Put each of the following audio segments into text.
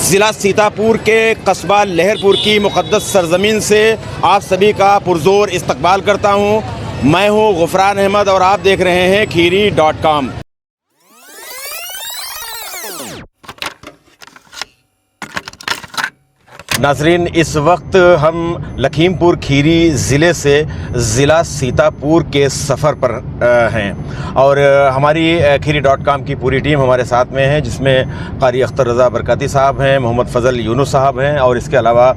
ज़िला सीतापुर के कस्बा लहरपुर की मुक़द्दस सरज़मीन से आप सभी का पुरज़ोर इस्तकबाल करता हूँ। मैं हूँ गुफ़रान अहमद और आप देख रहे हैं खीरी.com। नाज़रीन, इस वक्त हम लखीमपुर खीरी ज़िले से ज़िला सीतापुर के सफ़र पर हैं और हमारी खीरी.com की पूरी टीम हमारे साथ में है, जिसमें क़ारी अख्तर रज़ा बरकाती साहब हैं, मोहम्मद फ़ज़ल यूनुस साहब हैं और इसके अलावा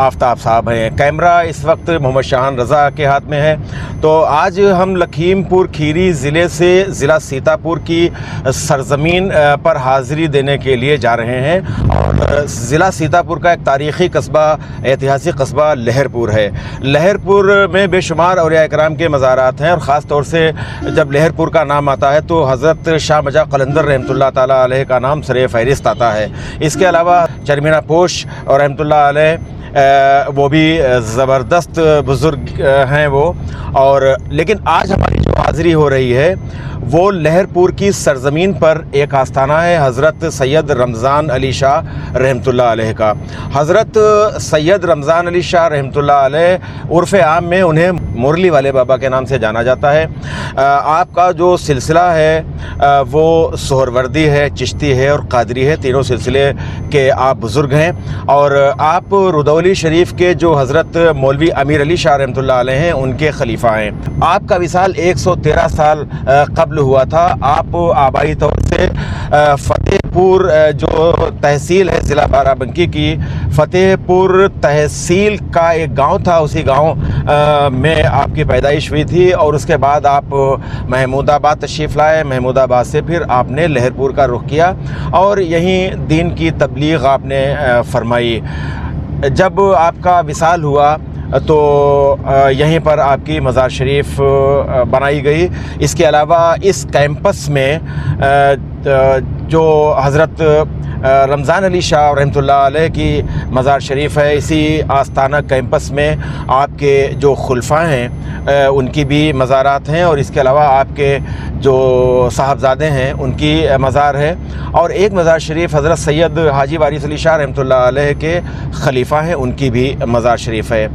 आफ्ताब साहब हैं। कैमरा इस वक्त मोहम्मद शाहान रज़ा के हाथ में है। तो आज हम लखीमपुर खीरी ज़िले से ज़िला सीतापुर की सरज़मीन पर हाज़िरी देने के लिए जा रहे हैं और ज़िला सीतापुर का एक तारीख़ी कस्बा, ऐतिहासिक कस्बा लहरपुर है। लहरपुर में बेशुमार औलिया इकराम के मज़ारात हैं और ख़ास तौर से जब लहरपुर का नाम आता है तो हज़रत शाह मजा क़लंदर रहमतुल्लाह ताला अलैह का नाम सरे फ़हरिस्त आता है। इसके अलावा चरमीना पोश और रहमतुल्लाह अलैह वो भी ज़बरदस्त बुज़ुर्ग हैं वो। और लेकिन आज हमारी जो हाज़िरी हो रही है वो लहरपुर की सरज़मीन पर एक आस्थाना है हज़रत सैयद रमज़ान अली शाह रहमतुल्लाह अलैह का। हज़रत सैयद रमज़ान अली शाह रहमतुल्लाह अलैह उर्फ़ आम में उन्हें मुरली वाले बाबा के नाम से जाना जाता है। आपका जो सिलसिला है वो सोहरवर्दी है, चिश्ती है और क़ादरी है। तीनों सिलसिले के आप बुज़ुर्ग हैं और आप रुदौली शरीफ के जो हज़रत मौलवी अमीर अली शाह रहमतुल्लाह अलैह हैं उनके खलीफा हैं। आपका विसाल 113 साल कब्ल हुआ था। आप आबाई तौर से फ़तेहपुर जो तहसील है ज़िला बाराबंकी की, फ़तेहपुर तहसील का एक गांव था, उसी गांव में आपकी पैदाइश हुई थी और उसके बाद आप महमूदाबाद तशरीफ़ लाए। महमूदाबाद से फिर आपने लहरपुर का रुख किया और यहीं दीन की तबलीग आपने फरमाई। जब आपका विसाल हुआ तो यहीं पर आपकी मज़ार शरीफ बनाई गई। इसके अलावा इस कैंपस में जो हज़रत रमज़ान अली शाह रहमतुल्लाह अलैह की मज़ार शरीफ है, इसी आस्थाना कैंपस में आपके जो खुलफा हैं उनकी भी मज़ारात हैं और इसके अलावा आपके जो साहबज़ादे हैं उनकी मज़ार है और एक मज़ार शरीफ हज़रत सैयद हाजी वारिस अली शाह रहमतुल्लाह अलैह के खलीफा हैं, उनकी भी मज़ार शरीफ है।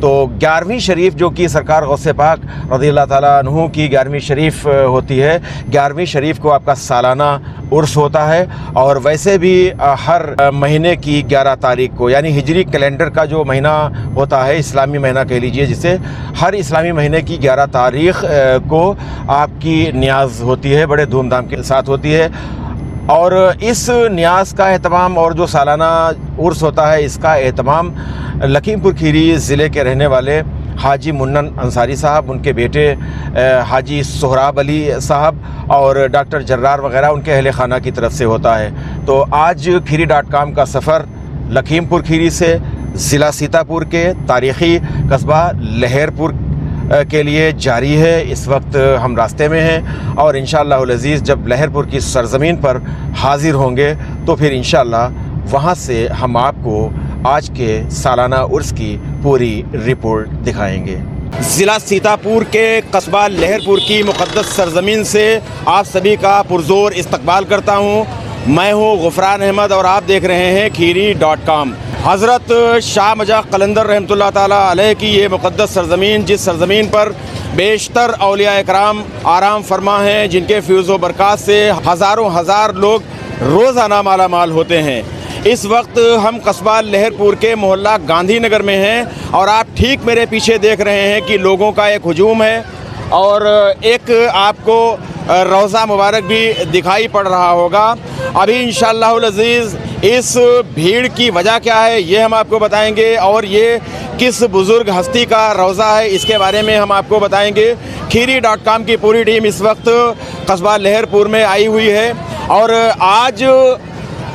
तो 11वीं शरीफ जो कि सरकार गौसे पाक रज़ियल्लाहु ताला अन्हु की 11वीं शरीफ होती है, 11वीं शरीफ को आपका सालाना उर्स होता है और वैसे भी हर महीने की 11 तारीख को, यानी हिजरी कैलेंडर का जो महीना होता है, इस्लामी महीना कह लीजिए जिसे, हर इस्लामी महीने की 11 तारीख को आपकी न्याज होती है, बड़े धूमधाम के साथ होती है। और इस न्याज का एहतमाम और जो सालाना उर्स होता है इसका एहतमाम लखीमपुर खीरी ज़िले के रहने वाले हाजी मुन्नन अंसारी साहब, उनके बेटे हाजी सोहराब अली साहब और डॉक्टर जर्रार वग़ैरह उनके अहले खाना की तरफ से होता है। तो आज खीरी.com का सफ़र लखीमपुर खीरी से ज़िला सीतापुर के तारीख़ी कस्बा लहरपुर के लिए जारी है। इस वक्त हम रास्ते में हैं और इंशाअल्लाहुल अज़ीज़ जब लहरपुर की सरज़मीन पर हाज़िर होंगे तो फिर इंशाअल्लाह वहाँ से हम आपको आज के सालाना उर्स की पूरी रिपोर्ट दिखाएंगे। ज़िला सीतापुर के कस्बा लहरपुर की मुक़द्दस सरज़मीन से आप सभी का पुरज़ोर इस्तकबाल करता हूँ। मैं हूँ गुफ़रान अहमद और आप देख रहे हैं खीरी.com। हज़रत शाह मजा क़लंदर रहमतुल्लाह ताला अलैह की ये मुक़द्दस सरज़मीन, जिस सरज़मीन पर बेशतर औलिया इकराम आराम फरमा हैं, जिनके फ़ैज़ व बरक़ात से हज़ारों हज़ार लोग रोज़ाना माला माल होते हैं। इस वक्त हम कस्बा लहरपुर के मोहल्ला गांधी नगर में हैं और आप ठीक मेरे पीछे देख रहे हैं कि लोगों का एक हुजूम है और एक आपको रोज़ा मुबारक भी दिखाई पड़ रहा होगा। अभी इंशाअल्लाहुल अज़ीज़ इस भीड़ की वजह क्या है ये हम आपको बताएंगे और ये किस बुज़ुर्ग हस्ती का रोज़ा है इसके बारे में हम आपको बताएंगे। खीरी.com की पूरी टीम इस वक्त कस्बा लहरपुर में आई हुई है और आज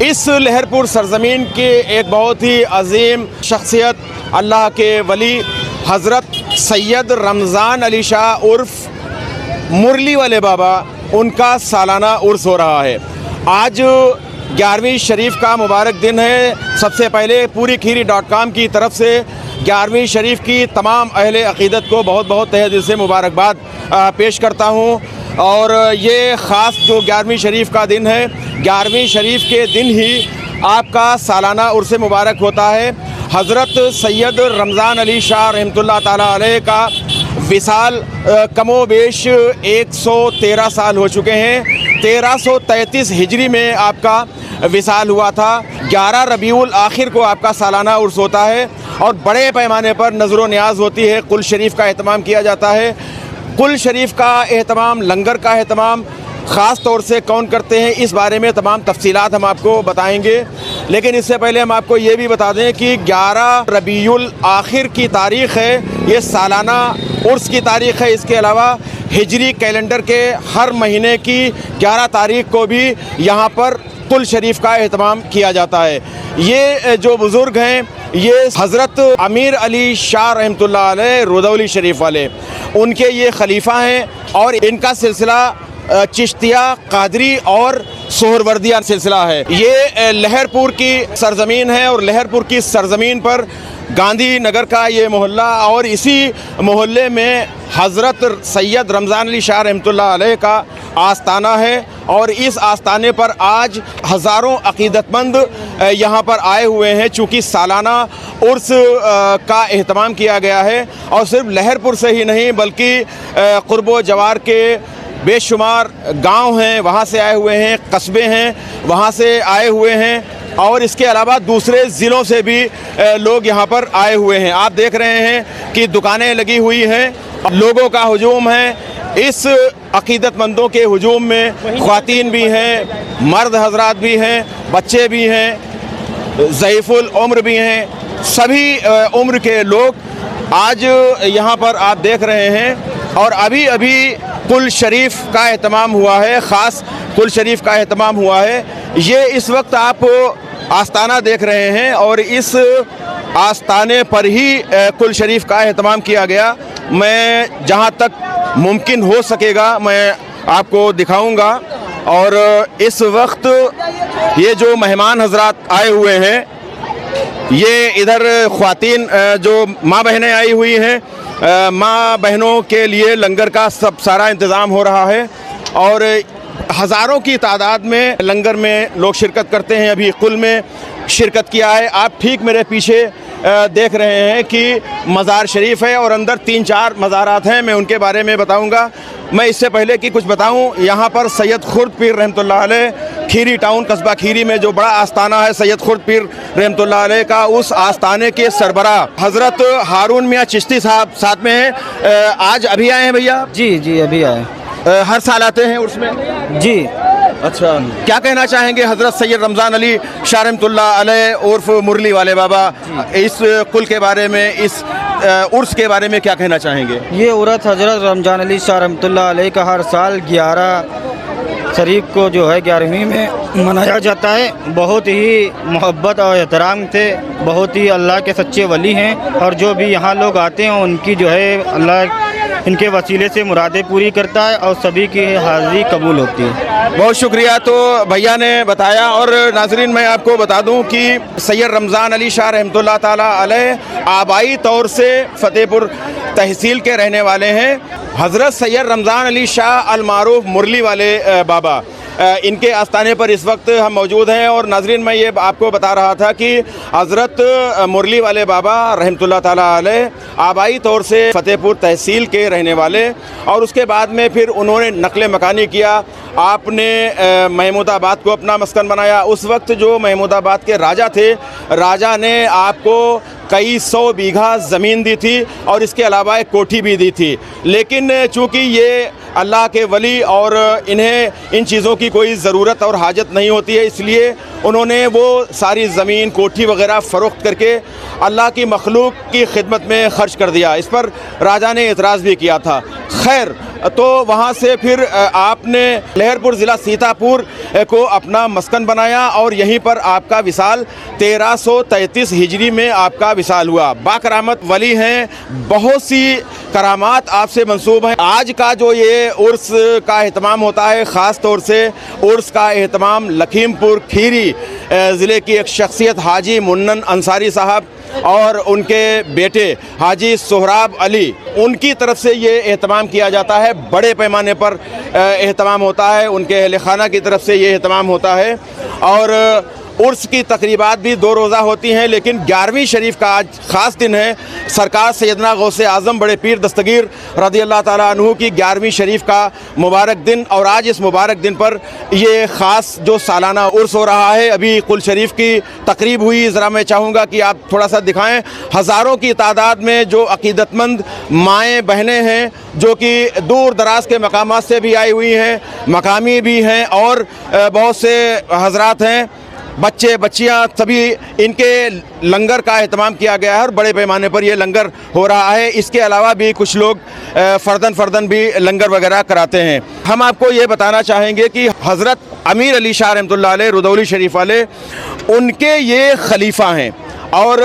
इस लहरपुर सरज़मीन के एक बहुत ही अजीम शख्सियत, अल्लाह के वली हज़रत सैयद रमज़ान अली शाह उर्फ़ मुरली वाले बाबा, उनका सालाना उर्स हो रहा है। आज 11वीं शरीफ का मुबारक दिन है। सबसे पहले पूरी खीरी.com की तरफ से 11वीं शरीफ की तमाम अहले अक़ीदत को बहुत बहुत तहे दिल से मुबारकबाद पेश करता हूँ। और ये ख़ास जो 11वीं शरीफ का दिन है, 11वीं शरीफ के दिन ही आपका सालाना उर्स मुबारक होता है। हज़रत सैयद रमज़ान अली शाह रहमतुल्लाह ताला अलैह का विसाल कमोबेश 113 साल हो चुके हैं। 1333 हिजरी में आपका विसाल हुआ था। 11 रबीउल आखिर को आपका सालाना उर्स होता है और बड़े पैमाने पर नज़र व नियाज़ होती है। कुल शरीफ का एहतमाम किया जाता है। कुल शरीफ का एहतमाम, लंगर का एहतमाम ख़ास तौर से कौन करते हैं, इस बारे में तमाम तफसीलात हम आपको बताएंगे। लेकिन इससे पहले हम आपको ये भी बता दें कि 11 रबीउल आखिर की तारीख़ है, ये सालाना उर्स की तारीख़ है। इसके अलावा हिजरी कैलेंडर के हर महीने की 11 तारीख़ को भी यहाँ पर कुल शरीफ का एहतमाम किया जाता है। ये जो बुज़ुर्ग हैं, ये हज़रत अमीर अली शाह रहमतुल्लाह अलैह रुदौली शरीफ वाले, उनके ये खलीफा हैं और इनका सिलसिला चिश्तिया, कादरी और सोहरवर्दिया सिलसिला है। ये लहरपुर की सरज़मीन है और लहरपुर की सरज़मीन पर गांधी नगर का ये मोहल्ला और इसी मोहल्ले में हज़रत सैयद रमज़ान अली शाह रहमतुल्लाह अलैह का आस्ताना है और इस आस्ताने पर आज हज़ारों अक़ीदतमंद यहाँ पर आए हुए हैं। चूँकि सालाना उर्स का एहतमाम किया गया है और सिर्फ लहरपुर से ही नहीं बल्कि क़ुर्ब जवार के बेशुमार गांव हैं, वहाँ से आए हुए हैं, कस्बे हैं, वहाँ से आए हुए हैं और इसके अलावा दूसरे ज़िलों से भी लोग यहाँ पर आए हुए हैं। आप देख रहे हैं कि दुकानें लगी हुई हैं, लोगों का हुजूम है। इस अक़ीदतमंदों के हुजूम में ख़वातीन भी हैं, मर्द हजरात भी हैं, बच्चे भी हैं, ज़ईफ़ुल उम्र भी हैं, सभी उम्र के लोग आज यहाँ पर आप देख रहे हैं। और अभी अभी कुल शरीफ का एहतमाम हुआ है, ख़ास कुल शरीफ का एहतमाम हुआ है। ये इस वक्त आप आस्ताना देख रहे हैं और इस आस्ताने पर ही कुल शरीफ का एहतमाम किया गया। मैं जहाँ तक मुमकिन हो सकेगा मैं आपको दिखाऊंगा। और इस वक्त ये जो मेहमान हजरात आए हुए हैं, ये इधर ख़वातीन जो माँ बहनें आई हुई हैं, माँ बहनों के लिए लंगर का सब सारा इंतज़ाम हो रहा है और हज़ारों की तादाद में लंगर में लोग शिरकत करते हैं। अभी कुल में शिरकत किया है। आप ठीक मेरे पीछे देख रहे हैं कि मज़ार शरीफ है और अंदर 3-4 मज़ारात हैं, मैं उनके बारे में बताऊंगा। मैं इससे पहले कि कुछ बताऊं, यहाँ पर सैयद खुर्द पीर रहमतुल्लाह अलैह खीरी टाउन कस्बा खीरी में जो बड़ा आस्ताना है सैयद खुर्द पीर रहमतुल्लाह अलैह का, उस आस्ताने के सरबराह हज़रत हारून मियाँ चिश्ती साहब साथ में हैं। आज अभी आए हैं भैया? जी अभी आए। हर साल आते हैं उसमें? जी। अच्छा, क्या कहना चाहेंगे हज़रत सैयद रमज़ान अली शाह रहमतुल्लाह अलैह उर्फ मुरली वाले बाबा, इस कुल के बारे में, इस उर्स के बारे में क्या कहना चाहेंगे? ये उर्स हज़रत रमज़ान अली शाह रहमतुल्लाह अलैह का हर साल 11 शरीफ को जो है 11वीं में मनाया जाता है। बहुत ही मोहब्बत और एहतराम से, बहुत ही अल्लाह के सच्चे वली हैं और जो भी यहाँ लोग आते हैं उनकी जो है अल्लाह इनके वसीले से मुरादें पूरी करता है और सभी की हाज़िरी कबूल होती है। बहुत शुक्रिया। तो भैया ने बताया। और नाज़रीन मैं आपको बता दूं कि सैयद रमज़ान अली शाह रहमतुल्लाह ताला अलैह आबाई तौर से फ़तेहपुर तहसील के रहने वाले हैं। हज़रत सैयद रमज़ान अली शाह अल-मारूफ मुरली वाले बाबा, इनके आस्थाने पर इस वक्त हम मौजूद हैं। और नाज़रीन मैं ये आपको बता रहा था कि हज़रत मुरली वाले बाबा रहमतुल्लाह ताला अलैह आबाई तौर से फ़तेहपुर तहसील के रहने वाले, और उसके बाद में फिर उन्होंने नक़ल मकानी किया। आपने महमूदाबाद को अपना मस्कन बनाया। उस वक्त जो महमूदाबाद के राजा थे, राजा ने आपको कई 100 बीघा ज़मीन दी थी और इसके अलावा एक कोठी भी दी थी। लेकिन चूँकि ये अल्लाह के वली और इन्हें इन चीज़ों की कोई ज़रूरत और हाजत नहीं होती है, इसलिए उन्होंने वो सारी ज़मीन, कोठी वग़ैरह फ़रोख्त करके अल्लाह की मखलूक की खिदमत में ख़र्च कर दिया। इस पर राजा ने एतराज़ भी किया था। खैर, तो वहाँ से फिर आपने लहरपुर ज़िला सीतापुर को अपना मस्कन बनाया और यहीं पर आपका विसाल 1333 हिजरी में आपका विसाल हुआ। बाकरामत वली हैं, बहुत सी करामात आपसे मंसूब हैं। आज का जो ये उर्स का एहतमाम होता है, ख़ास तौर से उर्स का एहतमाम लखीमपुर खीरी ज़िले की एक शख्सियत हाजी मुन्नन अंसारी साहब और उनके बेटे हाजी सोहराब अली, उनकी तरफ से ये एहतमाम किया जाता है। बड़े पैमाने पर एहतमाम होता है, उनके अहल खाना की तरफ से ये एहतमाम होता है। और उर्स की तकरीबात भी 2 रोज़ा होती हैं, लेकिन 11वीं शरीफ का आज ख़ास दिन है। सरकार सैयदना गौसे आज़म बड़े पीर दस्तगीर रज़ी अल्लाह ताला अन्हु की 11वीं शरीफ का मुबारक दिन, और आज इस मुबारक दिन पर ये ख़ास जो सालाना उर्स हो रहा है। अभी कुल शरीफ की तकरीब हुई, ज़रा मैं चाहूँगा कि आप थोड़ा सा दिखाएँ। हज़ारों की तादाद में जो अक़ीदतमंद माएँ बहनें हैं, जो कि दूर दराज के मकामात से भी आई हुई हैं, मकामी भी हैं, और बहुत से हज़रात हैं, बच्चे बच्चियां, सभी इनके लंगर का एहतमाम किया गया है और बड़े पैमाने पर ये लंगर हो रहा है। इसके अलावा भी कुछ लोग फ़र्दन भी लंगर वगैरह कराते हैं। हम आपको ये बताना चाहेंगे कि हज़रत अमीर अली शाह रहमतुल्लाह अलैह रुदौली शरीफ वाले, उनके ये खलीफा हैं, और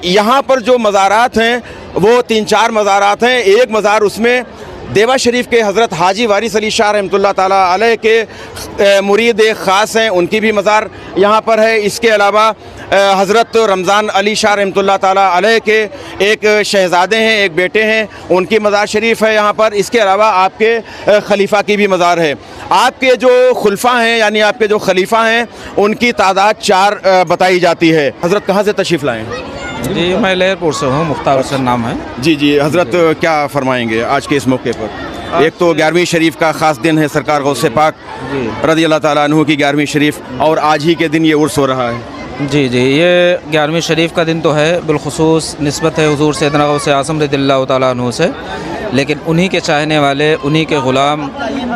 यहाँ पर जो मज़ारात हैं वो 3-4 मज़ारात हैं। एक मज़ार उसमें देवा शरीफ के हज़रत हाजी वारिस अली शाह रहमतुल्लाह ताला अलैह के मुरीद ख़ास हैं, उनकी भी मज़ार यहाँ पर है। इसके अलावा हज़रत रमज़ान अली शाह रहमतुल्लाह ताला अलैह के एक शहज़ादे हैं, एक बेटे हैं, उनकी मज़ार शरीफ है यहाँ पर। इसके अलावा आपके खलीफा की भी मज़ार है। आपके जो खुलफा हैं, यानी आपके जो खलीफा हैं, उनकी तादाद 4 बताई जाती है। हज़रत कहाँ से तशरीफ़ लाएँ? जी, मैं लहरपुर से हूँ, मुख्तार हुसैन नाम है। जी जी हज़रत, क्या फरमाएंगे आज के इस मौके पर? एक तो 11वीं शरीफ का ख़ास दिन है, सरकार गौसे पाक रज़ी अल्लाह ताला अन्हु की 11वीं शरीफ, और आज ही के दिन ये उर्स हो रहा है। जी जी, ये 11वीं शरीफ का दिन तो है, बिलखुसूस निस्बत है हुज़ूर सैयदना गौसे आज़म रज़ियल्लाहु ताला अन्हु से, लेकिन उन्हीं के चाहने वाले, उन्हीं के ग़ुलाम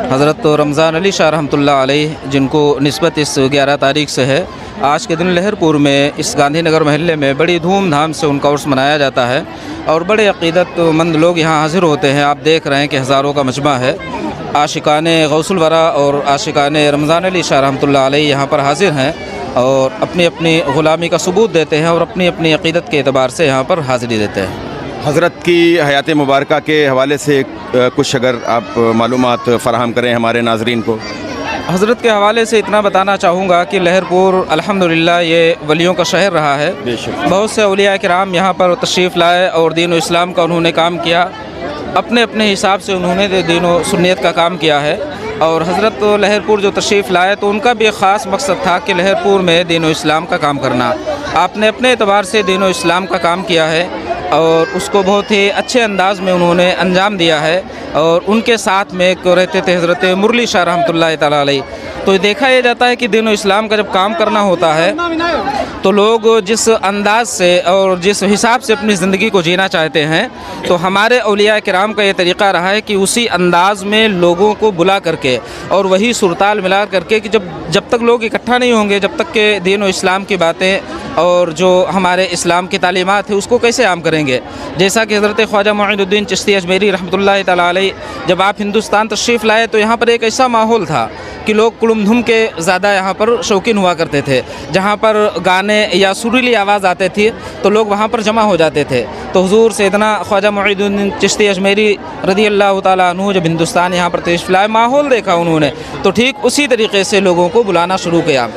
हज़रत रमज़ान अली शाह रहमतुल्लाह अलैह, जिनको निस्बत इस 11 तारीख से है, आज के दिन लहरपुर में इस गांधीनगर महल्ले में बड़ी धूमधाम से उनका उर्स मनाया जाता है, और बड़े अक़ीदतमंद लोग यहाँ हाज़िर होते हैं। आप देख रहे हैं कि हज़ारों का मजमा है। आशिकाने गौसुल वरा और आशिकाने रमज़ान अली शाह रहमतुल्लाह अलैह यहाँ पर हाज़िर हैं, और अपनी अपनी ग़ुलामी का सबूत देते हैं, और अपनी अपनी अक़ीदत के एतबार से यहाँ पर हाज़िरी देते हैं। हज़रत की हयात मुबारका के हवाले से कुछ अगर आप मालूमात फ़राहम करें हमारे नाज़रीन को। हज़रत के हवाले से इतना बताना चाहूँगा कि लहरपुर अल्हम्दुलिल्लाह ये वलियों का शहर रहा है। बहुत से औलिया किराम यहाँ पर तशरीफ़ लाए और दीन व इस्लाम का उन्होंने काम किया, अपने अपने हिसाब से उन्होंने दीन व सुन्नियत का काम किया है। और हज़रत लहरपुर जो तशरीफ़ लाए तो उनका भी एक ख़ास मकसद था कि लहरपुर में दीन व इस्लाम का काम करना। आपने अपने एतबार से दीन व इस्लाम का काम किया है, और उसको बहुत ही अच्छे अंदाज़ में उन्होंने अंजाम दिया है। और उनके साथ में एक रहते थे हज़रत मुरली शाह रहमतुल्लाह ताला अलैह। तो देखा यह जाता है कि दीन व इस्लाम का जब काम करना होता है तो लोग जिस अंदाज़ से और जिस हिसाब से अपनी ज़िंदगी को जीना चाहते हैं, तो हमारे औलिया किराम का ये तरीक़ा रहा है कि उसी अंदाज़ में लोगों को बुला करके और वही सुरताल मिला करके कि जब तक लोग इकट्ठा नहीं होंगे, जब तक के दीन व इस्लाम की बातें और जो हमारे इस्लाम की तालीमात है उसको कैसे आम करेंगे। जैसा कि हज़रत ख्वाजा मोइनुद्दीन चिश्ती अजमेरी रहमतुल्लाह ताला अलैह जब आप हिंदुस्तान तशरीफ़ लाए तो यहाँ पर एक ऐसा माहौल था कि लोग कुड़ुम-धुम के ज़्यादा यहाँ पर शौकीन हुआ करते थे। जहाँ पर गाने या सुरीली आवाज़ आते थी तो लोग वहाँ पर जमा हो जाते थे। तो हुज़ूर सैयदना ख्वाजा मोइनुद्दीन चिश्ती अजमेरी रज़ियल्लाहु ताला अन्हु जब हिंदुस्तान यहाँ पर तशरीफ़ लाए, माहौल देखा उन्होंने, तो ठीक उसी तरीक़े से लोगों को बुलाना शुरू किया।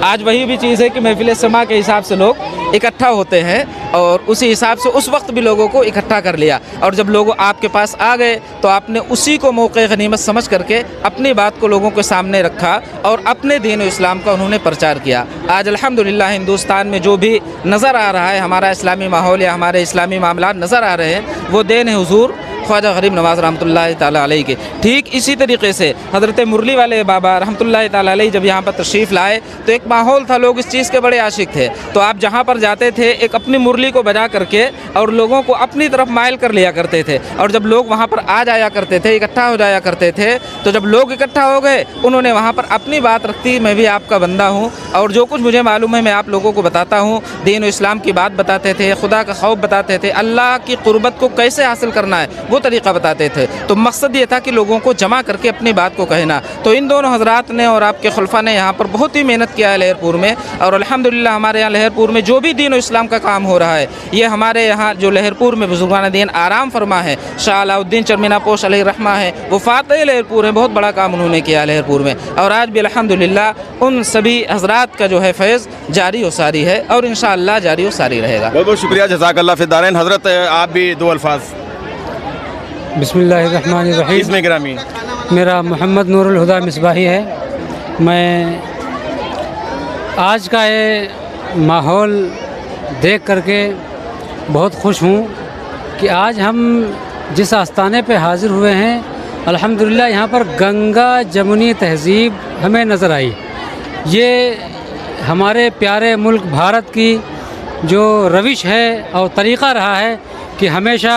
आज वही भी चीज़ है कि महफ़िल समा के हिसाब से लोग इकट्ठा होते हैं, और उसी हिसाब से उस वक्त भी लोगों को इकट्ठा कर लिया। और जब लोग आपके पास आ गए तो आपने उसी को मौके गनीमत समझ करके अपनी बात को लोगों के सामने रखा और अपने दीन व इस्लाम का उन्होंने प्रचार किया। आज अल्हम्दुलिल्लाह हिंदुस्तान में जो भी नज़र आ रहा है, हमारा इस्लामी माहौल या हमारे इस्लामी मामलात नज़र आ रहे हैं, वो देन है हुज़ूर ख्वाजा गरीब नवाज़ रहमतुल्लाह ताला अलैह के। ठीक इसी तरीके से हज़रत मुरली वाले बाबा रहमतुल्लाह ताला अलैह जब यहाँ पर तशरीफ़ लाए तो एक माहौल था, लोग इस चीज़ के बड़े आशिक थे। तो आप जहाँ पर जाते थे एक अपनी मुरली को बजा करके और लोगों को अपनी तरफ माइल कर लिया करते थे। और जब लोग वहाँ पर आ जाया करते थे, इकट्ठा हो जाया करते थे, तो जब लोग इकट्ठा हो गए उन्होंने वहाँ पर अपनी बात रखती, मैं भी आपका बंदा हूँ और जो कुछ मुझे मालूम है मैं आप लोगों को बताता हूँ। दीन व इस्लाम की बात बताते थे, खुदा का खौफ बताते थे, अल्लाह की कुर्बत को कैसे हासिल करना है वो तरीक़ा बताते थे। तो मकसद ये था कि लोगों को जमा करके अपनी बात को कहना। तो इन दोनों हज़रात ने और आपके खुलफा ने यहाँ पर बहुत ही मेहनत किया है लहरपुर में। और अल्हम्दुलिल्लाह हमारे यहाँ लहरपुर में जो भी दीन व इस्लाम का काम हो रहा है, ये हमारे यहाँ जो लहरपुर में बुजुर्गान दीन आराम फरमा है, शाह अलाउद्दीन चरमीना पोश अलैहि रहमा है, वो फातह लहरपुर है, बहुत बड़ा काम उन्होंने किया लहरपुर में। और आज भी अल्हम्दुलिल्लाह उन सभी हज़रात का जो है फैज़ जारी व सारी है और इंशाअल्लाह जारी व सारी रहेगा। बहुत बहुत शुक्रिया, जज़ाकल्लाह फ़िद दारैन। हज़रत आप भी दो अल्फाज। बिस्मिल्लाहिर्रहमानिर्रहीम। इसमें गिरामी मेरा मोहम्मद नूरुल हुदा मिसबाही है। मैं आज का ये माहौल देख करके बहुत खुश हूँ कि आज हम जिस आस्थाने पे हाज़िर हुए हैं, अल्हम्दुलिल्लाह यहाँ पर गंगा जमुनी तहज़ीब हमें नज़र आई। ये हमारे प्यारे मुल्क भारत की जो रविश है और तरीक़ा रहा है कि हमेशा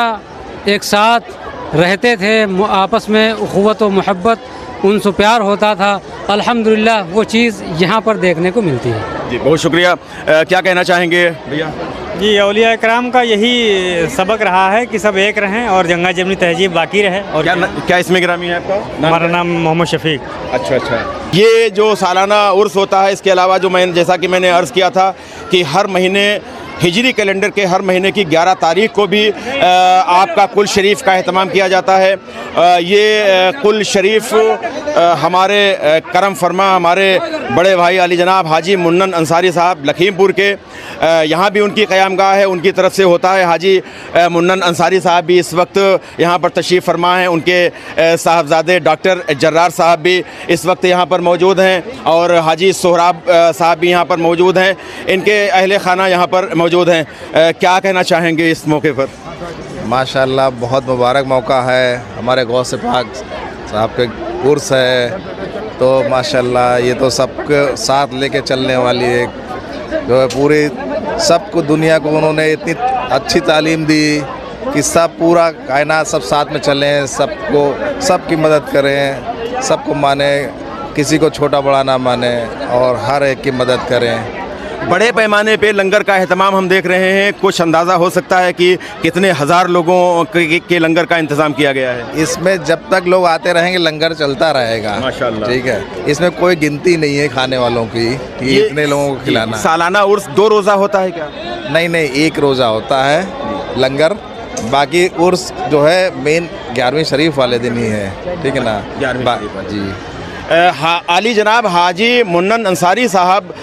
एक साथ रहते थे, आपस में उख़ुवत व मोहब्बत, उनसे प्यार होता था। अल्हम्दुलिल्लाह वो चीज़ यहाँ पर देखने को मिलती है। जी बहुत शुक्रिया। क्या कहना चाहेंगे भैया? जी, औलिया इकराम का यही सबक रहा है कि सब एक रहें और गंगा जमुनी तहजीब बाकी रहे। और क्या इसमें गिरामी है आपका? हमारा नाम मोहम्मद शफीक। अच्छा। ये जो सालाना उर्स होता है, इसके अलावा जो जैसा कि मैंने अर्ज़ किया था कि हर महीने हिजरी कैलेंडर के हर महीने की 11 तारीख को भी आपका कुल शरीफ का एहतमाम किया जाता है। ये कुल शरीफ हमारे करम फरमा हमारे बड़े भाई अली जनाब हाजी मुन्नन अंसारी साहब लखीमपुर के, यहाँ भी उनकी क़यामगाह है, उनकी तरफ से होता है। हाजी मुन्नन अंसारी साहब भी इस वक्त यहाँ पर तशरीफ़ फरमा हैं। उनके साहबजादे डॉक्टर जर्रार साहब भी इस वक्त यहाँ पर मौजूद हैं और हाजी सोहराब साहब भी यहाँ पर मौजूद हैं। इनके अहले खाना यहाँ पर मौजूद हैं। क्या कहना चाहेंगे इस मौके पर? माशाअल्लाह बहुत मुबारक मौका है। हमारे गौसे पाक साहब के उर्स है, तो माशाअल्लाह ये तो सबके साथ लेके चलने वाली एक जो है पूरी सबको दुनिया को उन्होंने इतनी अच्छी तालीम दी कि सब पूरा कायनात सब साथ में चलें, सबको सबकी मदद करें, सबको माने, किसी को छोटा बड़ा ना माने और हर एक की मदद करें। बड़े पैमाने पे लंगर का एहतमाम हम देख रहे हैं। कुछ अंदाज़ा हो सकता है कि कितने हज़ार लोगों के लंगर का इंतज़ाम किया गया है? इसमें जब तक लोग आते रहेंगे लंगर चलता रहेगा माशाअल्लाह। ठीक है, इसमें कोई गिनती नहीं है खाने वालों की कि इतने लोगों को खिलाना। सालाना उर्स 2 रोज़ा होता है क्या? नहीं, 1 रोज़ा होता है लंगर। बाकी उर्स जो है मेन 11वीं शरीफ वाले दिन ही है। ठीक है ना? 11वीं जी। आली जनाब हाजी मुन्नन अंसारी साहब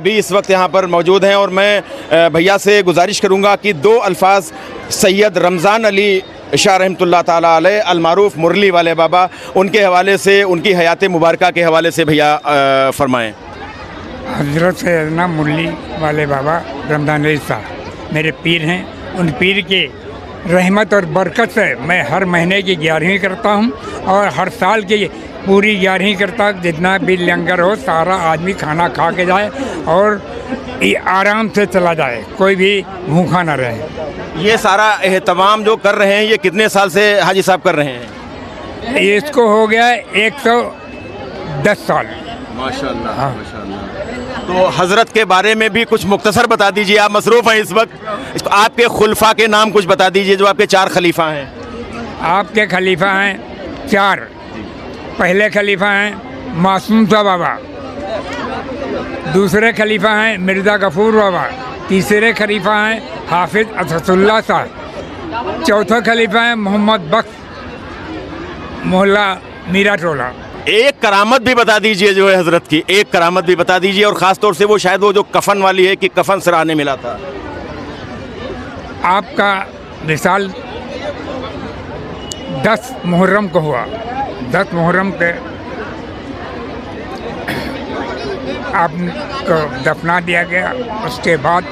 भी इस वक्त यहाँ पर मौजूद हैं और मैं भैया से गुजारिश करूँगा कि 2 अल्फाज सैयद रमज़ान अली शाह रहमतुल्लाह ताला अलैह अलमारूफ मुरली वाले बाबा, उनके हवाले से, उनकी हयात मुबारका के हवाले से भैया फरमाएँ। हज़रत सैयदना मुरली वाले बाबा रमज़ान अली साहब मेरे पीर हैं। उन पीर के रहमत और बरकत से मैं हर महीने की 11वीं करता हूँ और हर साल की पूरी 11वीं करता। जितना भी लंगर हो सारा आदमी खाना खा के जाए और आराम से चला जाए, कोई भी भूखा ना रहे। ये सारा एहतमाम जो कर रहे हैं ये कितने साल से हाजी साहब कर रहे हैं? इसको हो गया 110 साल। माशाअल्लाह। हाँ। माशाअल्लाह। तो हज़रत के बारे में भी कुछ मुख्तसर बता दीजिए। आप मसरूफ़ हैं इस वक्त, आपके खुलफा के नाम कुछ बता दीजिए जो आपके 4 खलीफा हैं। आपके खलीफा हैं 4। पहले खलीफा हैं मासूम शाह बाबा, दूसरे खलीफा हैं मिर्ज़ा गफूर बाबा, तीसरे खलीफा हैं हाफिज़ असदुल्लाह साहब, चौथा खलीफा हैं मोहम्मद बख्श मोहल्ला मीरा टोला। एक करामत भी बता दीजिए जो है हज़रत की, एक करामत भी बता दीजिए और ख़ास तौर से वो शायद वो जो कफ़न वाली है कि कफ़न सराहने मिला था। आपका विसाल 10 मुहर्रम को हुआ। 10 मुहर्रम के आपको दफना दिया गया। उसके बाद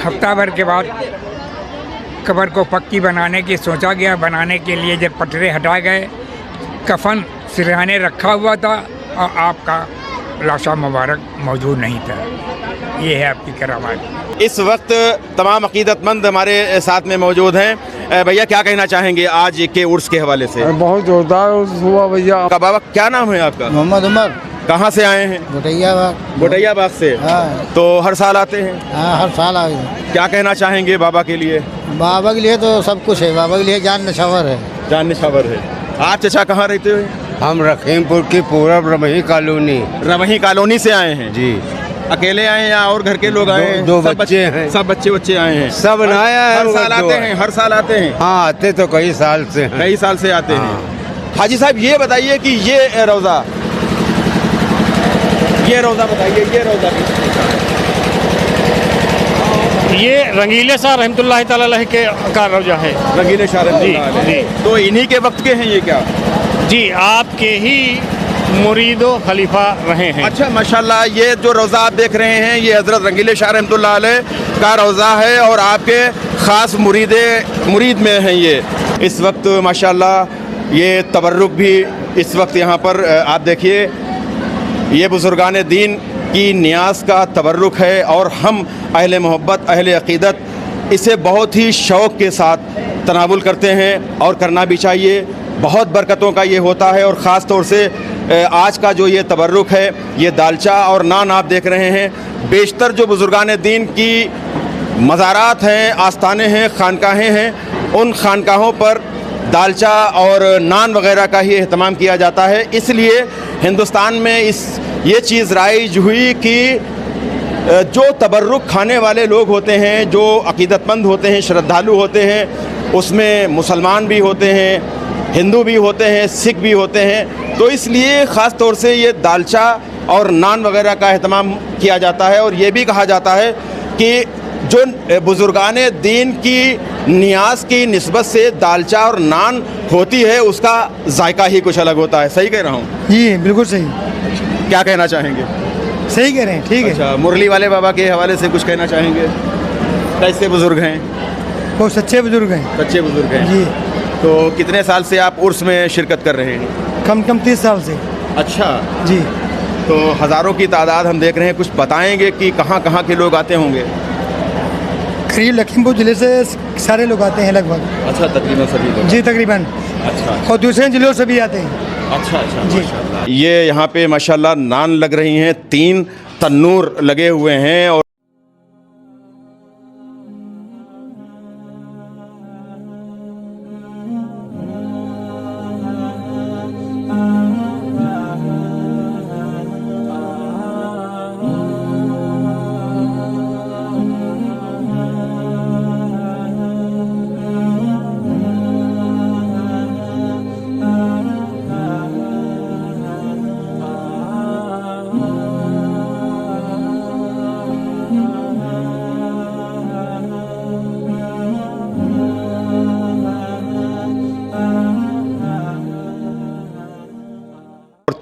हफ्ता भर के बाद कब्र को पक्की बनाने की सोचा गया। बनाने के लिए जब पटरे हटाए गए, कफन सिरहाने रखा हुआ था और आपका लाशा मुबारक मौजूद नहीं था। ये है आपकी करामात। इस वक्त तमाम अकीदतमंद हमारे साथ में मौजूद हैं। भैया क्या कहना चाहेंगे आज के उर्स के हवाले से? बहुत जोरदार उर्स हुआ भैया। बाबा क्या नाम है आपका? मोहम्मद उमर। कहाँ से आए हैं? गोटैया बाग से। हाँ। तो हर साल आते हैं? हाँ, हर साल आए। क्या कहना चाहेंगे बाबा के लिए? बाबा के लिए तो सब कुछ है, बाबा के लिए जान निछावर है। जान निछावर है। आप चचा कहाँ रहते हो? हम लखीमपुर की पूरब रवही कॉलोनी। रवही कॉलोनी से आए हैं जी। अकेले आए हैं या और घर के लोग आए हैं? दो बच्चे हैं। सब बच्चे आए हैं? सब नया है। हर साल आते हैं? हर साल आते हैं? हाँ, आते तो कई साल से हैं। कई साल से आते हैं। हाजी साहब ये बताइए कि ये रोज़ा बताइए, ये रोज़ा ये रंगीले शाह रहमतुल्लाह ताला अलैह के का रोज़ा है। रंगीले शाह रहमतुल्लाह अलैह। जी। तो इन्हीं के वक्त के हैं ये क्या? जी, आपके ही मुरीदो खलीफा रहे हैं। अच्छा माशाल्लाह, ये जो रोज़ा आप देख रहे हैं ये हज़रत रंगीले शाह रहमतुल्लाह अलैह का रोज़ा है और आपके ख़ास मुरीद में हैं ये इस वक्त माशाल्लाह। ये तबर्रुक भी इस वक्त यहाँ पर आप देखिए, ये बुज़ुर्गान दीन की नियाज़ का तबर्रुक है और हम अहले मोहब्बत अहले अक़ीदत इसे बहुत ही शौक़ के साथ तनावुल करते हैं और करना भी चाहिए। बहुत बरकतों का ये होता है और ख़ास तौर से आज का जो ये तबर्रुक है, ये दालचा और नान आप देख रहे हैं। बेशतर जो बुज़ुर्गान दीन की मज़ारात हैं, आस्थाने हैं, खानकाहें हैं, उन खानकाहों पर दालचा और नान वग़ैरह का ही एहतमाम किया जाता है। इसलिए हिंदुस्तान में ये चीज़ राइज हुई कि जो तबर्रुक खाने वाले लोग होते हैं, जो अक़ीदतमंद होते हैं, श्रद्धालु होते हैं, उसमें मुसलमान भी होते हैं, हिंदू भी होते हैं, सिख भी होते हैं। तो इसलिए ख़ास तौर से ये दालचा और नान वग़ैरह का एहतमाम किया जाता है। और ये भी कहा जाता है कि जो बुज़ुर्गाने दीन की नियाज़ की निस्बत से दालचा और नान होती है, उसका जायका ही कुछ अलग होता है। सही कह रहा हूँ? जी बिल्कुल सही। क्या कहना चाहेंगे? सही कह रहे हैं, ठीक है। अच्छा, मुरली वाले बाबा के हवाले से कुछ कहना चाहेंगे? कैसे बुज़ुर्ग हैं? बहुत सच्चे बुजुर्ग हैं। सच्चे बुज़ुर्ग हैं जी। तो कितने साल से आप उर्स में शिरकत कर रहे हैं? कम 30 साल से। अच्छा जी। तो हज़ारों की तादाद हम देख रहे हैं, कुछ बताएंगे कि कहाँ कहाँ के लोग आते होंगे? करीब लखीमपुर ज़िले से सारे लोग आते हैं लगभग। अच्छा, तकरीबन सभी लोग? जी तकरीबन। अच्छा। और दूसरे ज़िलों से भी आते हैं। अच्छा अच्छा जी। माशाल्लाह। ये यहाँ पे माशाल्लाह नान लग रही हैं, 3 तन्नूर लगे हुए हैं और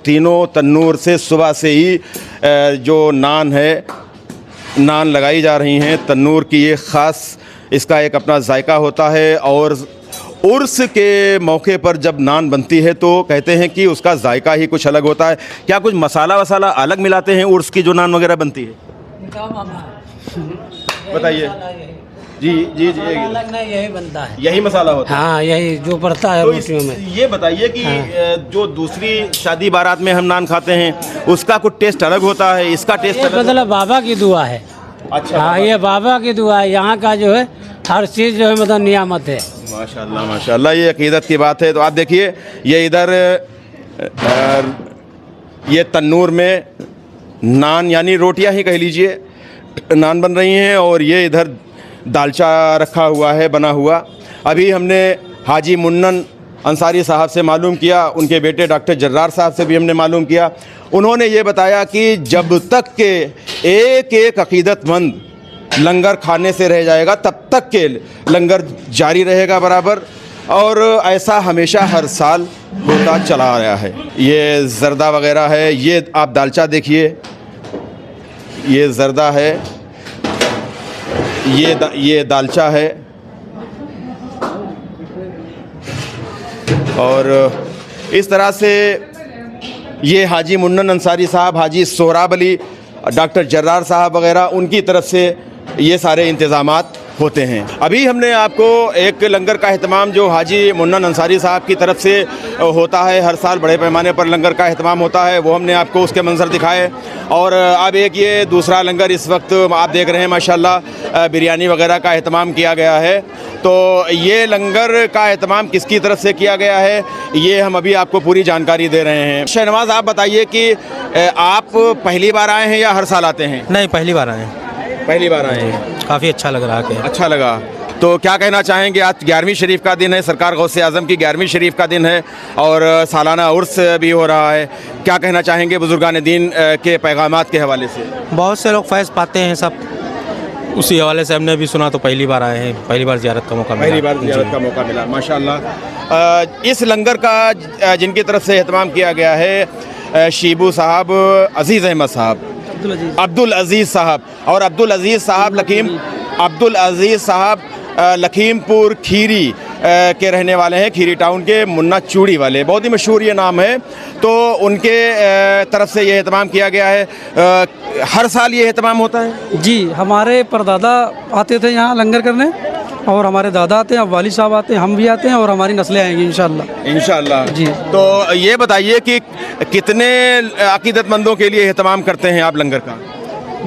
तीनों तन्नूर से सुबह से ही जो नान लगाई जा रही हैं। तन्नूर की ये ख़ास इसका एक अपना जायका होता है और उर्स के मौके पर जब नान बनती है तो कहते हैं कि उसका जायका ही कुछ अलग होता है। क्या कुछ मसाला वसाला अलग मिलाते हैं उर्स की जो नान वगैरह बनती है? बताइए। जी जी जी, अलग नहीं, यही बनता है, यही मसाला होता है। हाँ यही जो पड़ता है तो रोटियों में। ये बताइए कि जो दूसरी शादी बारात में हम नान खाते हैं उसका कुछ टेस्ट अलग होता है, इसका टेस्ट अलग? मतलब बाबा की दुआ है। अच्छा। हाँ ये बाबा की दुआ है, यहाँ का जो है हर चीज़ जो है मतलब नियामत है। माशाल्लाह माशाल्लाह, ये अकीदत की बात है। तो आप देखिए ये इधर ये तन्नूर में नान यानी रोटियां ही कह लीजिए, नान बन रही हैं और ये इधर दालचा रखा हुआ है बना हुआ। अभी हमने हाजी मुन्नन अंसारी साहब से मालूम किया, उनके बेटे डॉक्टर जर्रार साहब से भी हमने मालूम किया। उन्होंने ये बताया कि जब तक के एक एक अकीदतमंद लंगर खाने से रह जाएगा तब तक के लंगर जारी रहेगा बराबर, और ऐसा हमेशा हर साल होता चला आ रहा है। ये ज़र्दा वगैरह है, ये आप दालचा देखिए, ये ज़र्दा है, ये दालचा है और इस तरह से ये हाजी मुन्नन अंसारी साहब, हाजी सोहराब अली, डॉक्टर जर्रार साहब वगैरह उनकी तरफ से ये सारे इंतज़ामात होते हैं। अभी हमने आपको एक लंगर का अहतमाम जो हाजी मुन्नन अंसारी साहब की तरफ से होता है, हर साल बड़े पैमाने पर लंगर का अहतमाम होता है, वो हमने आपको उसके मंजर दिखाए। और अब एक ये दूसरा लंगर इस वक्त आप देख रहे हैं माशाल्लाह बिरयानी वगैरह का अहतमाम किया गया है। तो ये लंगर का अहतमाम किसकी तरफ से किया गया है ये हम अभी आपको पूरी जानकारी दे रहे हैं। शहनवाज आप बताइए कि आप पहली बार आए हैं या हर साल आते हैं? नहीं, पहली बार आए हैं। पहली बार आए हैं। काफ़ी अच्छा लग रहा है। अच्छा लगा। तो क्या कहना चाहेंगे? आज 11वीं शरीफ का दिन है, सरकार गौसे आज़म की 11वीं शरीफ का दिन है और सालाना उर्स भी हो रहा है। क्या कहना चाहेंगे बुजुर्गान दीन के पैगामात के हवाले से? बहुत से लोग फैज़ पाते हैं सब, उसी हवाले से हमने भी सुना तो पहली बार आए हैं, पहली बार ज़ियारत का मौका मिला। पहली बार ज़ियारत का मौका मिला, माशाल्लाह। इस लंगर का जिनकी तरफ से एहतमाम किया गया है शीबू साहब, अजीज़ अहमद साहब, अब्दुल अजीज़ साहब, और अब्दुल अजीज़ साहब लखीमपुर खीरी के रहने वाले हैं, खीरी टाउन के मुन्ना चूड़ी वाले, बहुत ही मशहूर ये नाम है। तो उनके तरफ से ये एहतमाम किया गया है। हर साल ये एहतमाम होता है? जी, हमारे परदादा आते थे यहाँ लंगर करने, और हमारे दादा आते हैं, अब वाली साहब आते हैं, हम भी आते हैं, और हमारी नस्लें आएंगी इंशाअल्लाह जी। तो ये बताइए कि कितने अकीदतमंदों के लिए एहतमाम करते हैं आप लंगर का?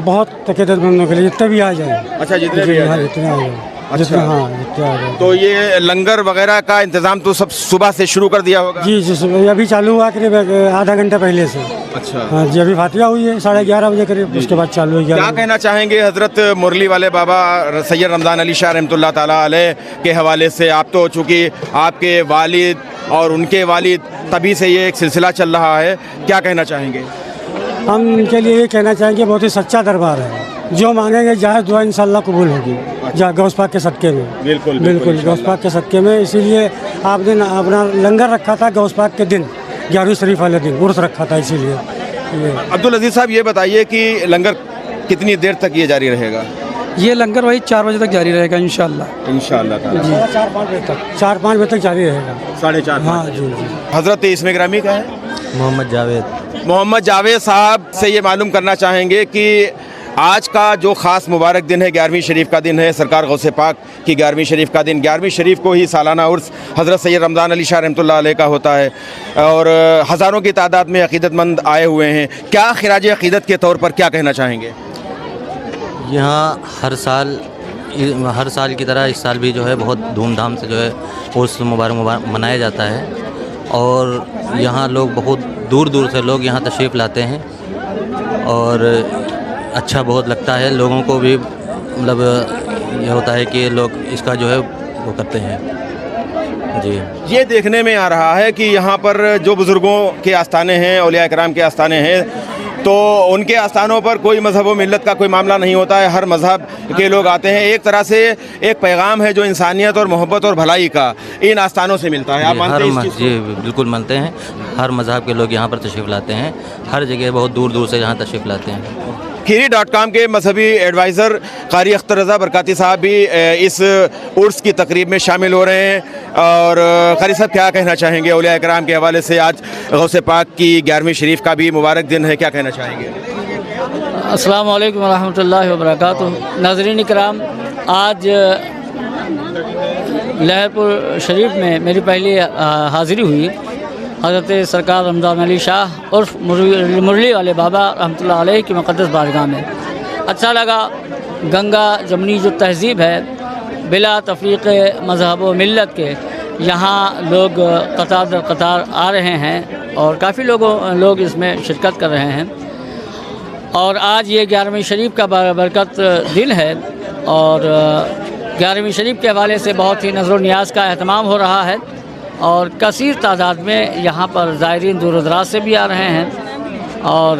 बहुत अकीदतमंदों के लिए, जितने भी आ जाए। अच्छा, जितने भी आ जाए। जितने आ जाए। अच्छा, जितने आ जाए। तो ये लंगर वगैरह का इंतज़ाम तो सब सुबह से शुरू कर दिया होगा? जी, अभी चालू हुआ करीब आधा घंटा पहले से। अच्छा। हाँ जी, अभी फातिहा हुई है 11:30 बजे करीब, उसके बाद चालू हुई। क्या कहना चाहेंगे हज़रत मुरली वाले बाबा सैयद रमज़ान अली शाह रहमतुल्लाह ताला अलैह के हवाले से? आप तो चूँकि आपके वालिद और उनके वालिद, तभी से ये एक सिलसिला चल रहा है, क्या कहना चाहेंगे? हम इनके लिए ये कहना चाहेंगे, बहुत ही सच्चा दरबार है, जो मांगेंगे जाए दुआ इंशाल्लाह कबूल होगी। जा गौस पाक के सदक़े में। बिल्कुल गौस पाक के सदक़े में। इसीलिए आपने अपना लंगर रखा था गौस पाक के दिन, 11वीं शरीफ वाले दिन उर्स रखा था, इसीलिए। अब्दुल अजीज़ साहब, ये बताइए कि लंगर कितनी देर तक ये जारी रहेगा? ये लंगर वही 4 बजे तक जारी रहेगा इंशाल्लाह। जी, 4-5 बजे तक, 4-5 बजे तक जारी रहेगा। 4:30। हाँ जी। हज़रत इसमें ग्रामी का है मोहम्मद जावेद साहब से ये मालूम करना चाहेंगे कि आज का जो ख़ास मुबारक दिन है, 11वीं शरीफ का दिन है, सरकार गौसे पाक की 11वीं शरीफ का दिन। 11वीं शरीफ को ही सालाना उर्स हज़रत सैयद रमज़ान अली शाह रहमतुल्लाह अलैह का होता है, और हज़ारों की तादाद में अक़ीदतमंद आए हुए हैं। क्या खिराज अक़ीदत के तौर पर क्या कहना चाहेंगे? यहाँ हर साल की तरह इस साल भी जो है बहुत धूमधाम से जो है उर्स मुबारक मनाया जाता है, और यहाँ लोग बहुत दूर दूर से लोग यहाँ तशरीफ़ लाते हैं, और अच्छा बहुत लगता है लोगों को भी। मतलब ये होता है कि लोग इसका जो है वो करते हैं जी। ये देखने में आ रहा है कि यहाँ पर जो बुज़ुर्गों के आस्थाने हैं, औलिया इकराम के आस्थाने हैं, तो उनके आस्थानों पर कोई मज़हब व मिल्लत का कोई मामला नहीं होता है, हर मज़हब के लोग आते हैं। एक तरह से एक पैगाम है जो इंसानियत और मोहब्बत और भलाई का इन आस्थानों से मिलता है। आप मानते हैं इस चीज़ को? जी बिल्कुल मानते हैं। हर मज़हब के लोग यहाँ पर तशरीफ़ लाते हैं, हर जगह बहुत दूर दूर से यहाँ तशरीफ़ लाते हैं। खीरी.com के मजहबी एडवाइज़र कारी अख्तर रज़ा बरकाती साहब भी इस उर्स की तकरीब में शामिल हो रहे हैं। और कारी साहब, क्या कहना चाहेंगे औलिया इकराम के हवाले से? आज गौसे पाक की 11वीं शरीफ का भी मुबारक दिन है, क्या कहना चाहेंगे? अस्सलाम वालेकुम रहमतुल्लाहि व बरकातुहू। नाज़रीन इकराम, आज लहरपुर शरीफ में मेरी पहली हाज़िरी हुई हज़रत सरकार रमज़ान अली शाह उर्फ मुरली वाले बाबा रहमतुल्लाह अलैह की मुक़द्दस बारगाह में। अच्छा लगा। गंगा जमनी जो तहज़ीब है, बिला तफ़रीक़ मज़हब व मिल्लत के यहाँ लोग कतार दर कतार आ रहे हैं, और काफ़ी लोग इसमें शिरकत कर रहे हैं। और आज ये 11वीं शरीफ का बरकत दिन है, और 11वीं शरीफ के हवाले से बहुत ही नज़र नियाज़ का एहतमाम हो रहा है, और कसीर तादाद में यहाँ पर ज़ायरीन दूर दराज से भी आ रहे हैं, और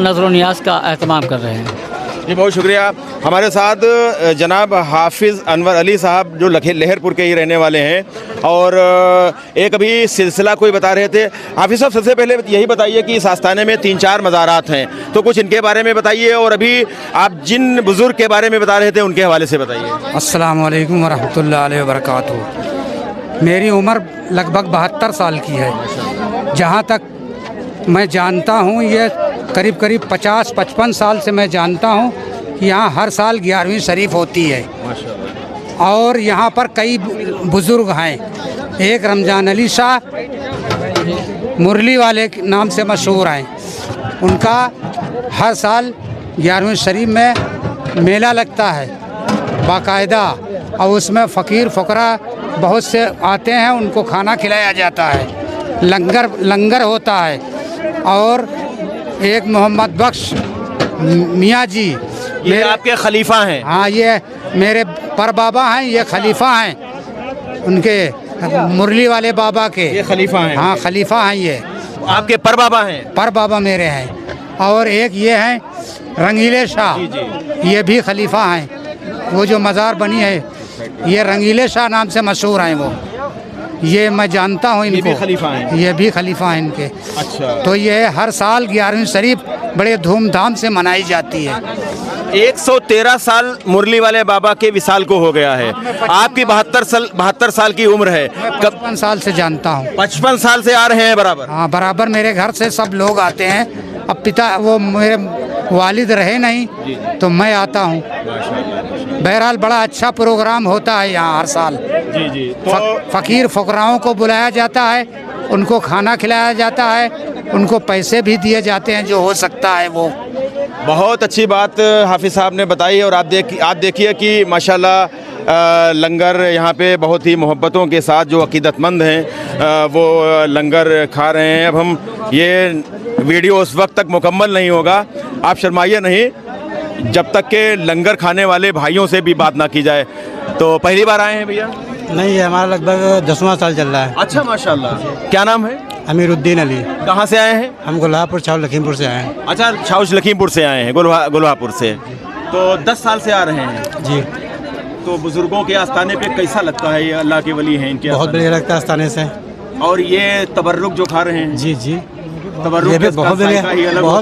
नज़र नियाज़ का एहतमाम कर रहे हैं। जी, बहुत शुक्रिया। हमारे साथ जनाब हाफिज़ अनवर अली साहब, जो लहरपुर के ही रहने वाले हैं, और एक अभी सिलसिला कोई बता रहे थे। हाफिज़ साहब, सबसे पहले यही बताइए कि इस आस्थाने में 3-4 मज़ारात हैं, तो कुछ इनके बारे में बताइए, और अभी आप जिन बुज़ुर्ग के बारे में बता रहे थे उनके हवाले से बताइए। अस्सलाम वालेकुम वरहमतुल्लाहि वबरकातुहू। मेरी उम्र लगभग 72 साल की है। जहाँ तक मैं जानता हूँ, ये करीब 50-55 साल से मैं जानता हूँ कि यहाँ हर साल 11वीं शरीफ होती है, और यहाँ पर कई बुज़ुर्ग हैं। एक रमज़ान अली शाह मुरली वाले के नाम से मशहूर हैं। उनका हर साल 11वीं शरीफ में मेला लगता है बाकायदा, और उसमें फ़कीर फ़ुकरा बहुत से आते हैं, उनको खाना खिलाया जाता है, लंगर होता है। और एक मोहम्मद बख्श मियाँ जी, ये आपके खलीफा हैं? हाँ, ये मेरे पर बाबा हैं, ये खलीफा हैं उनके मुरली वाले बाबा के। ये खलीफा हैं? हाँ, खलीफा हैं। ये आपके पर बाबा हैं? पर बाबा मेरे हैं। और एक ये हैं रंगीले शाह, ये भी खलीफा हैं। वो जो मज़ार बनी है, ये रंगीले शाह नाम से मशहूर हैं वो। ये मैं जानता हूँ ये भी इनको, खलीफा हैं? ये भी खलीफा हैं इनके। अच्छा। तो ये हर साल 11वीं शरीफ बड़े धूमधाम से मनाई जाती है। 113 साल मुरली वाले बाबा के विसाल को हो गया है। आपकी 72 साल की उम्र है। कब 55 साल से जानता हूँ। 55 साल से आ रहे हैं बराबर? हाँ, बराबर मेरे घर से सब लोग आते हैं। अब पिता वो मेरे वालिद रहे नहीं तो मैं आता हूँ। बहरहाल बड़ा अच्छा प्रोग्राम होता है यहाँ हर साल। जी जी। फ़कीर फ़ुकराओं को बुलाया जाता है, उनको खाना खिलाया जाता है, उनको पैसे भी दिए जाते हैं जो हो सकता है वो। बहुत अच्छी बात हाफिज़ साहब ने बताई। और आप देखिए कि माशाल्लाह लंगर यहाँ पे बहुत ही मोहब्बतों के साथ जो अकीदतमंद हैं वो लंगर खा रहे हैं। अब हम ये वीडियो उस वक्त तक मुकम्मल नहीं होगा, आप शर्माइए नहीं, जब तक के लंगर खाने वाले भाइयों से भी बात ना की जाए। तो पहली बार आए हैं भैया? नहीं, ये हमारा लगभग 10वां साल चल रहा है। अच्छा, माशाल्लाह। क्या नाम है? अमीरुद्दीन अली। कहाँ से आए हैं? हम गुल्हापुर छाव लखीमपुर से आए हैं। अच्छा, छाउश लखीमपुर से आए हैं, गुल्हापुर से। तो 10 साल से आ रहे हैं जी। तो बुजुर्गों के आस्थाने पे कैसा लगता है? ये अल्लाह के वली हैं इनके। बहुत बढ़िया लगता है आस्थाने से। और ये तबर्रुक जो खा रहे हैं? जी जी, तबर्रुक ये भी बहुत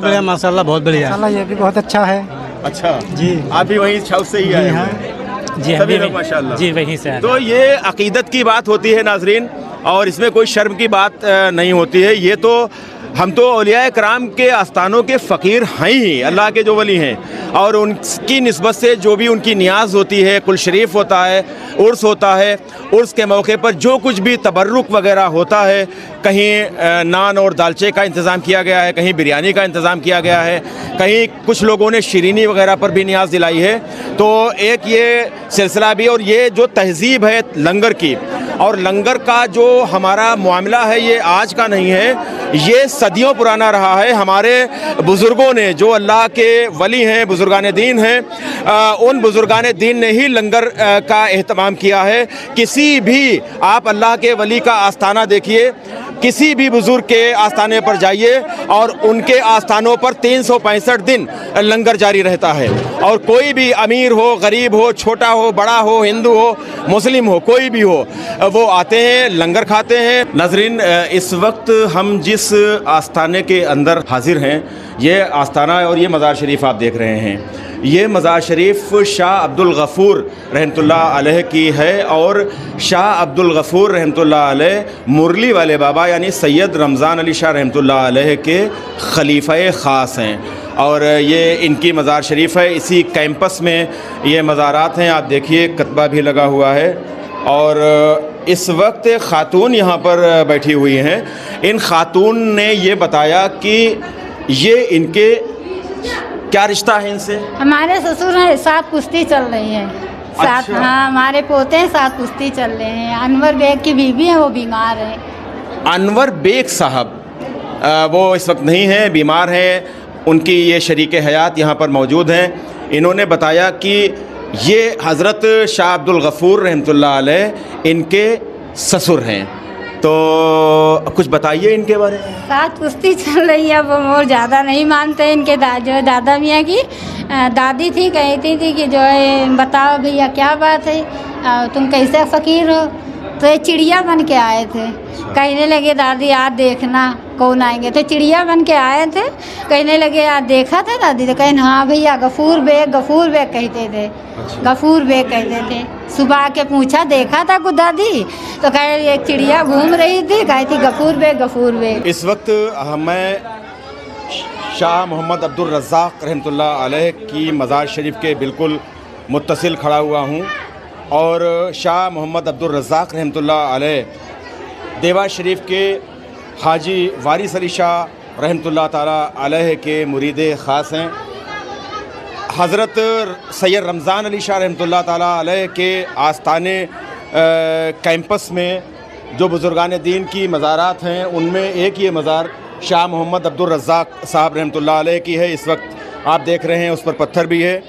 बढ़िया माशाल्लाह, बहुत बढ़िया। ये भी बहुत अच्छा है। अच्छा जी। आप भी वहीं छाउश से ही आए हैं? जी, सभी लोग माशाल्लाह। जी, वहीं से। तो ये अकीदत की बात होती है नाजरीन, और इसमें कोई शर्म की बात नहीं होती है। ये तो हम तो औलिया कराम के आस्थानों के फ़कीर हैं ही, अल्लाह के जो वली हैं, और उनकी निस्बत से जो भी उनकी नियाज़ होती है, कुल शरीफ होता है, उर्स होता है, उर्स के मौके पर जो कुछ भी तबर्रुक वगैरह होता है, कहीं नान और दालचे का इंतज़ाम किया गया है, कहीं बिरयानी का इंतज़ाम किया गया है, कहीं कुछ लोगों ने शीरीनी वगैरह पर भी नियाज़ दिलाई है। तो एक ये सिलसिला भी, और ये जो तहज़ीब है लंगर की, और लंगर का जो हमारा मामला है ये आज का नहीं है, ये सदियों पुराना रहा है। हमारे बुज़ुर्गों ने जो अल्लाह के वली हैं, बुज़ुर्गान दीन हैं, उन बुज़ुर्गान दीन ने ही लंगर का एहतमाम किया है। किसी भी आप अल्लाह के वली का आस्थाना देखिए, किसी भी बुज़ुर्ग के आस्थाने पर जाइए और उनके आस्थानों पर 365 दिन लंगर जारी रहता है। और कोई भी अमीर हो, गरीब हो, छोटा हो, बड़ा हो, हिंदू हो, मुस्लिम हो, कोई भी हो, वो आते हैं, लंगर खाते हैं। नाज़रीन, इस वक्त हम जिस आस्थाने के अंदर हाजिर हैं, ये आस्थाना और ये मज़ार शरीफ आप देख रहे हैं। ये मज़ार शरीफ शाह अब्दुल गफ़ूर रहमतुल्लाह अलैह की है, और शाह अब्दुल गफ़ूर रहमतुल्लाह अलैह मुरली वाले बाबा यानी सैयद रमज़ान अली शाह रहमतुल्लाह अलैह के खलीफ़े ख़ास हैं। और ये इनकी मज़ार शरीफ है। इसी कैंपस में ये मज़ारात हैं। आप देखिए कतबा भी लगा हुआ है, और इस वक्त एक ख़ातून यहाँ पर बैठी हुई हैं। इन ख़ातून ने ये बताया कि ये इनके क्या रिश्ता है इनसे? हमारे ससुर हैं, साथ कुश्ती चल रही है साथ। अच्छा। हाँ, हमारे पोते हैं, साथ कुश्ती चल रहे हैं। अनवर बेग की बीवी हैं, वो बीमार हैं। अनवर बेग साहब वो इस वक्त नहीं हैं, बीमार हैं। उनकी ये शरीक हयात यहाँ पर मौजूद हैं। इन्होंने बताया कि ये हज़रत शाह अब्दुल गफ़ूर रहमतुल्लाह अलैह इनके ससुर हैं। तो कुछ बताइए इनके बारे में। साथ कुश्ती चल रही है, वो और ज़्यादा नहीं मानते। इनके जो है दादा मियाँ की दादी थी, कहती थी कि जो है बताओ भैया क्या बात है, तुम कैसे फ़कीर हो? तो ये चिड़िया बन के आए थे। कहने लगे दादी आज देखना कौन आएंगे। तो चिड़िया बन के आए थे। कहने लगे आज देखा था दादी? तो कहने हाँ भैया गफ़ूर बेग कहते थे। गफ़ूर बेग कहते थे। सुबह आके पूछा देखा था कुछ दादी? तो कहे एक चिड़िया घूम रही थी, कही थी गफ़ूर बेग। इस वक्त मैं शाह मोहम्मद अब्दुल रज़्ज़ाक़ रहमतुल्लाह अलैह की मज़ार शरीफ के बिल्कुल मुत्तसिल खड़ा हुआ हूँ, और शाह मोहम्मद अब्दुल रज़्ज़ाक़ रहमतुल्लाह अलैह देवा शरीफ के हाजी वारिस अली शाह रहमतुल्लाह ताला अलैह के मुरीद ख़ास हैं। हज़रत सैयद रमज़ान अली शाह रहमतुल्लाह ताला अलैह के आस्थाने कैंपस में जो बुज़ुर्गान दीन की मज़ारात हैं, उनमें एक ये मज़ार शाह मोहम्मद अब्दुल रज़्ज़ाक़ साहब रहमतुल्लाह अलैह की है। इस वक्त आप देख रहे हैं उस पर पत्थर भी है।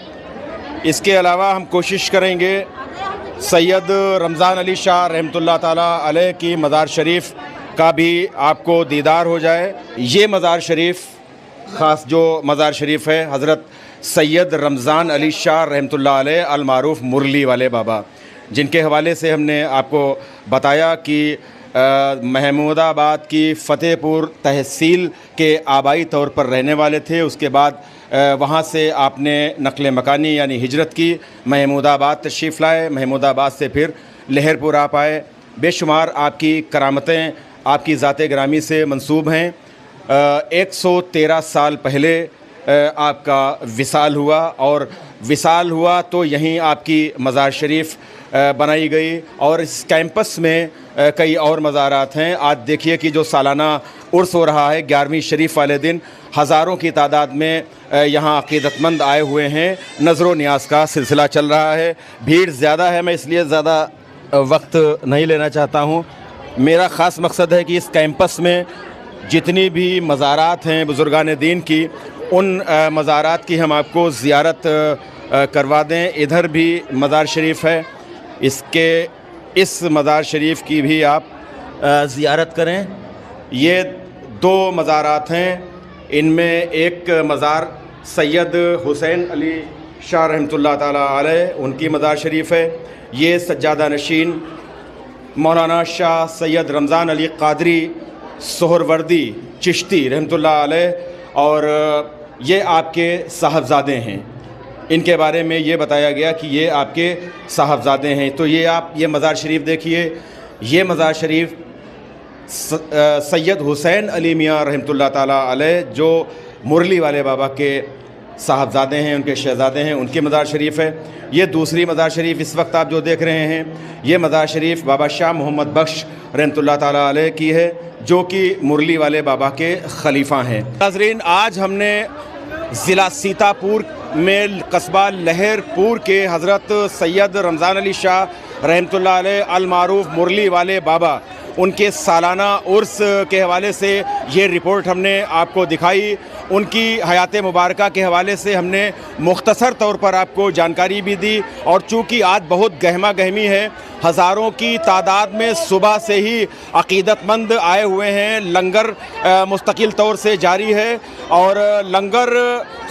इसके अलावा हम कोशिश करेंगे सैयद रमज़ान अली शाह रहमतुल्लाह ताला अलैह की मज़ार शरीफ का भी आपको दीदार हो जाए। ये मज़ार शरीफ ख़ास जो मज़ार शरीफ है हज़रत सैयद रमज़ान अली शाह रहमतुल्लाह अलैह अल मारूफ़ मुरली वाले बाबा, जिनके हवाले से हमने आपको बताया कि महमूदाबाद की फ़तेहपुर तहसील के आबाई तौर पर रहने वाले थे। उसके बाद वहाँ से आपने नक़ल मकानी यानी हिजरत की, महमूदाबाद तशरीफ़ लाए, महमूदाबाद से फिर लहरपुर आप आए। बेशुमार आपकी करामतें आपकी ज़ात ग्रामी से मंसूब हैं। 113 साल पहले आपका विसाल हुआ और विसाल हुआ तो यहीं आपकी मज़ार शरीफ बनाई गई और इस कैंपस में कई और मज़ारात हैं। आज देखिए कि जो सालाना उर्स हो रहा है 11वीं शरीफ वाले दिन हज़ारों की तादाद में यहाँ अक़ीदतमंद आए हुए हैं। नज़र न्याज का सिलसिला चल रहा है, भीड़ ज़्यादा है, मैं इसलिए ज़्यादा वक्त नहीं लेना चाहता हूँ। मेरा ख़ास मकसद है कि इस कैंपस में जितनी भी मज़ारात हैं बुज़ुर्गान दीन की, उन मज़ारात की हम आपको ज़ियारत करवा दें। इधर भी मज़ार शरीफ है, इस मज़ार शरीफ की भी आप ज़ियारत करें। ये 2 मज़ारात हैं, इनमें एक मज़ार सैयद हुसैन अली शाह रहमतुल्लाह ताला अलैह उनकी मज़ार शरीफ है। ये सज्जादा नशीन मौलाना शाह सैयद रमज़ान अली क़ादरी सोहरवर्दी चिश्ती रहमतुल्लाह अलैह और ये आपके साहबजादे हैं। इनके बारे में ये बताया गया कि ये आपके साहबजादे हैं। तो ये आप ये मज़ार शरीफ देखिए, ये मज़ार शरीफ सैयद हुसैन अली मियाँ रहमतुल्लाह ताला अलैह जो मुरली वाले बाबा के साहबजादे हैं, उनके शहज़ादे हैं, उनकी मज़ार शरीफ है। ये दूसरी मज़ार शरीफ इस वक्त आप जो देख रहे हैं, ये मज़ार शरीफ बाबा शाह मोहम्मद बख्श रहमतुल्लाह ताला अलैह की है, जो कि मुरली वाले बाबा के खलीफा हैं। नाज़रीन, आज हमने ज़िला सीतापुर में कस्बा लहरपुर के हज़रत सैयद रमज़ान अली शाह रहमतुल्लाह अलैह अल मारूफ मुरली वाले बाबा उनके सालाना उर्स के हवाले से ये रिपोर्ट हमने आपको दिखाई। उनकी हयात मुबारका के हवाले से हमने मुख्तसर तौर पर आपको जानकारी भी दी। और चूँकि आज बहुत गहमा गहमी है, हज़ारों की तादाद में सुबह से ही अक़ीदतमंद आए हुए हैं। लंगर मुस्तकिल तौर से जारी है और लंगर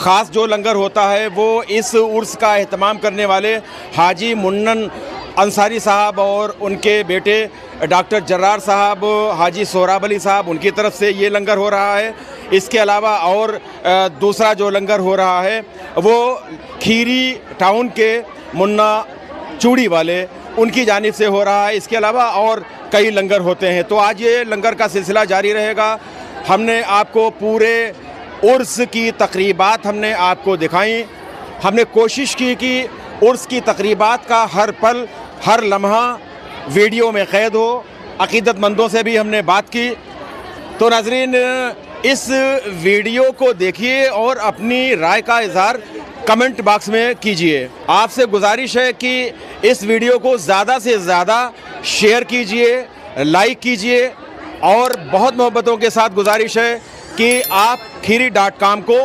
ख़ास जो लंगर होता है वो इस उर्स का एहतमाम करने वाले हाजी मुन्नन अंसारी साहब और उनके बेटे डॉक्टर जर्रार साहब, हाजी सोहराब अली साहब, उनकी तरफ से ये लंगर हो रहा है। इसके अलावा और दूसरा जो लंगर हो रहा है वो खीरी टाउन के मुन्ना चूड़ी वाले उनकी जानिब से हो रहा है। इसके अलावा और कई लंगर होते हैं। तो आज ये लंगर का सिलसिला जारी रहेगा। हमने आपको पूरे उर्स की तकरीबात हमने आपको दिखाई। हमने कोशिश की कि उर्स की तकरीबात का हर पल हर लम्हा वीडियो में क़ैद हो। अक़ीदतमंदों से भी हमने बात की। तो नाज़रीन, इस वीडियो को देखिए और अपनी राय का इज़हार कमेंट बॉक्स में कीजिए। आपसे गुजारिश है कि इस वीडियो को ज़्यादा से ज़्यादा शेयर कीजिए, लाइक कीजिए और बहुत मोहब्बतों के साथ गुजारिश है कि आप खीरी.com को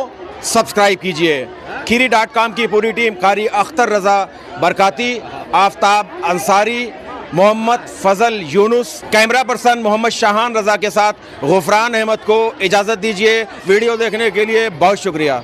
सब्सक्राइब कीजिए। खीरी.com की पूरी टीम कारी अख्तर रज़ा बरकाती, आफ्ताब अंसारी, मोहम्मद फ़ज़ल यूनुस, कैमरा पर्सन मोहम्मद शाहान रज़ा के साथ गुफ़रान अहमद को इजाज़त दीजिए। वीडियो देखने के लिए बहुत शुक्रिया।